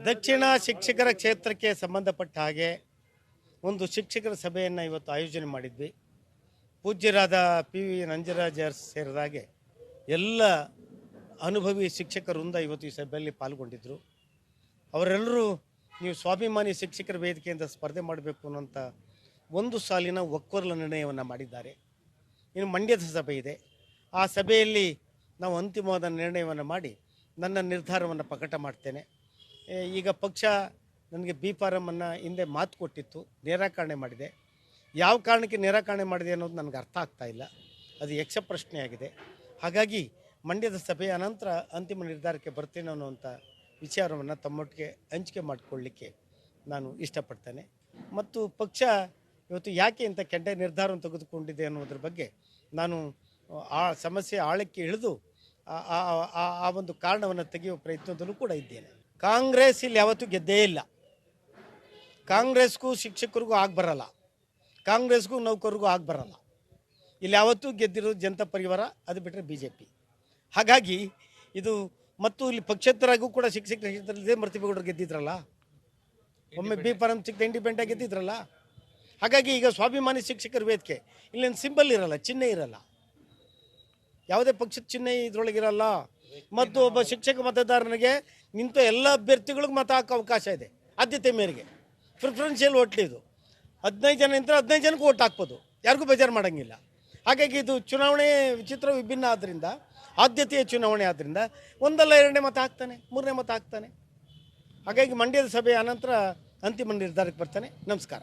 ದಕ್ಷಿಣ ಶಿಕ್ಷಕರ ಕ್ಷೇತ್ರಕ್ಕೆ ಸಂಬಂಧಪಟ್ಟ ಹಾಗೆ ಒಂದು ಶಿಕ್ಷಕರ ಸಭೆಯನ್ನು ಇವತ್ತು ಆಯೋಜನೆ ಮಾಡಿದ್ವಿ. ಪೂಜ್ಯರಾದ PV ನಂಜರಾಜ್ ಸೇರಿದಾಗೆ ಎಲ್ಲ ಅನುಭವಿ ಶಿಕ್ಷಕರಿಂದ ಇವತ್ತು ಈ ಸಭೆಯಲ್ಲಿ ಪಾಲ್ಗೊಂಡಿದ್ದರು. ಅವರೆಲ್ಲರೂ ನೀವು ಸ್ವಾಭಿಮಾನಿ ಶಿಕ್ಷಕರ ವೇದಿಕೆಯಿಂದ ಸ್ಪರ್ಧೆ ಮಾಡಬೇಕು ಅನ್ನೋಂಥ ಒಂದು ಸಾಲಿನ ಒಕ್ಕೊರಲ ನಿರ್ಣಯವನ್ನು ಮಾಡಿದ್ದಾರೆ. ಇನ್ನು ಮಂಡ್ಯದ ಸಭೆ ಇದೆ. ಆ ಸಭೆಯಲ್ಲಿ ನಾವು ಅಂತಿಮವಾದ ನಿರ್ಣಯವನ್ನು ಮಾಡಿ ನನ್ನ ನಿರ್ಧಾರವನ್ನು ಪ್ರಕಟ ಮಾಡ್ತೇನೆ. ಈಗ ಪಕ್ಷ ನನಗೆ ಬಿ ಫಾರಮನ್ನು ಹಿಂದೆ ಮಾತು ಕೊಟ್ಟಿತ್ತು, ನಿರಾಕರಣೆ ಮಾಡಿದೆ. ಯಾವ ಕಾರಣಕ್ಕೆ ನಿರಾಕರಣೆ ಮಾಡಿದೆ ಅನ್ನೋದು ನನಗೆ ಅರ್ಥ ಆಗ್ತಾ ಇಲ್ಲ. ಅದು ಯಕ್ಷ ಪ್ರಶ್ನೆಯಾಗಿದೆ. ಹಾಗಾಗಿ ಮಂಡ್ಯದ ಸಭೆಯ ಅನಂತರ ಅಂತಿಮ ನಿರ್ಧಾರಕ್ಕೆ ಬರ್ತೇನೆ ಅನ್ನುವಂಥ ವಿಚಾರವನ್ನು ತಮ್ಮೊಟ್ಟಿಗೆ ಹಂಚಿಕೆ ಮಾಡಿಕೊಳ್ಳಲಿಕ್ಕೆ ನಾನು ಇಷ್ಟಪಡ್ತೇನೆ. ಮತ್ತು ಪಕ್ಷ ಇವತ್ತು ಯಾಕೆ ಇಂಥ ಕೆಟ್ಟ ನಿರ್ಧಾರವನ್ನು ತೆಗೆದುಕೊಂಡಿದೆ ಅನ್ನೋದ್ರ ಬಗ್ಗೆ ನಾನು ಆ ಸಮಸ್ಯೆ ಆಳಕ್ಕೆ ಇಳಿದು ಆ ಒಂದು ಕಾರಣವನ್ನು ತೆಗೆಯುವ ಪ್ರಯತ್ನದಲ್ಲೂ ಕೂಡ ಇದ್ದೇನೆ. ಕಾಂಗ್ರೆಸ್ ಇಲ್ಲಿ ಯಾವತ್ತೂ ಗೆದ್ದೇ ಇಲ್ಲ. ಕಾಂಗ್ರೆಸ್ಗೂ ಶಿಕ್ಷಕರಿಗೂ ಬರಲ್ಲ, ಕಾಂಗ್ರೆಸ್ಗೂ ನೌಕರಿಗೂ ಬರಲ್ಲ. ಇಲ್ಲಿ ಯಾವತ್ತೂ ಗೆದ್ದಿರೋದು ಜನತಾ ಪರಿವಾರ, ಅದು ಬಿಟ್ಟರೆ BJP. ಹಾಗಾಗಿ ಇದು ಮತ್ತು ಇಲ್ಲಿ ಪಕ್ಷೇತರಾಗೂ ಕೂಡ ಶಿಕ್ಷಕರ ಕ್ಷೇತ್ರದಲ್ಲಿ ಮರ್ತಿಬೇಗೌಡರು ಗೆದ್ದಿದ್ರಲ್ಲ, ಒಮ್ಮೆ ಬಿ ಫಾರಂ ಸಿಕ್ತ ಇಂಡಿಪೆಂಡೆಂಟ್ ಗೆದ್ದಿದ್ರಲ್ಲ. ಹಾಗಾಗಿ ಈಗ ಸ್ವಾಭಿಮಾನಿ ಶಿಕ್ಷಕರ ವೇದಿಕೆ ಇಲ್ಲೇನು ಸಿಂಬಲ್ ಇರಲ್ಲ, ಚಿಹ್ನೆ ಇರಲ್ಲ, ಯಾವುದೇ ಪಕ್ಷದ ಚಿಹ್ನೆ ಇದರೊಳಗಿರಲ್ಲ. ಮತ್ತು ಒಬ್ಬ ಶಿಕ್ಷಕ ಮತದಾರನಿಗೆ ನಿಂತ ಎಲ್ಲ ಅಭ್ಯರ್ಥಿಗಳಿಗೂ ಮತ ಹಾಕೋ ಅವಕಾಶ ಇದೆ. ಆದ್ಯತೆ ಮೇರೆಗೆ ಪ್ರಿಫರೆನ್ಷಿಯಲ್ ಓಟ್ ಇದು. 15 ಜನ ನಿಂತರೆ 15 ಜನಕ್ಕೂ ಓಟ್ ಹಾಕ್ಬೋದು, ಯಾರಿಗೂ ಬೇಜಾರು ಮಾಡೋಂಗಿಲ್ಲ. ಹಾಗಾಗಿ ಇದು ಚುನಾವಣೆ ವಿಚಿತ್ರ ವಿಭಿನ್ನ ಆದ್ದರಿಂದ, ಆದ್ಯತೆಯ ಚುನಾವಣೆ ಆದ್ದರಿಂದ ಒಂದಲ್ಲ ಎರಡನೇ ಮತ ಹಾಕ್ತಾನೆ, ಮೂರನೇ ಮತ ಹಾಕ್ತಾನೆ. ಹಾಗಾಗಿ ಮಂಡ್ಯದ ಸಭೆಯ ಅನಂತರ ಅಂತಿಮ ನಿರ್ಧಾರಕ್ಕೆ ಬರ್ತಾನೆ. ನಮಸ್ಕಾರ.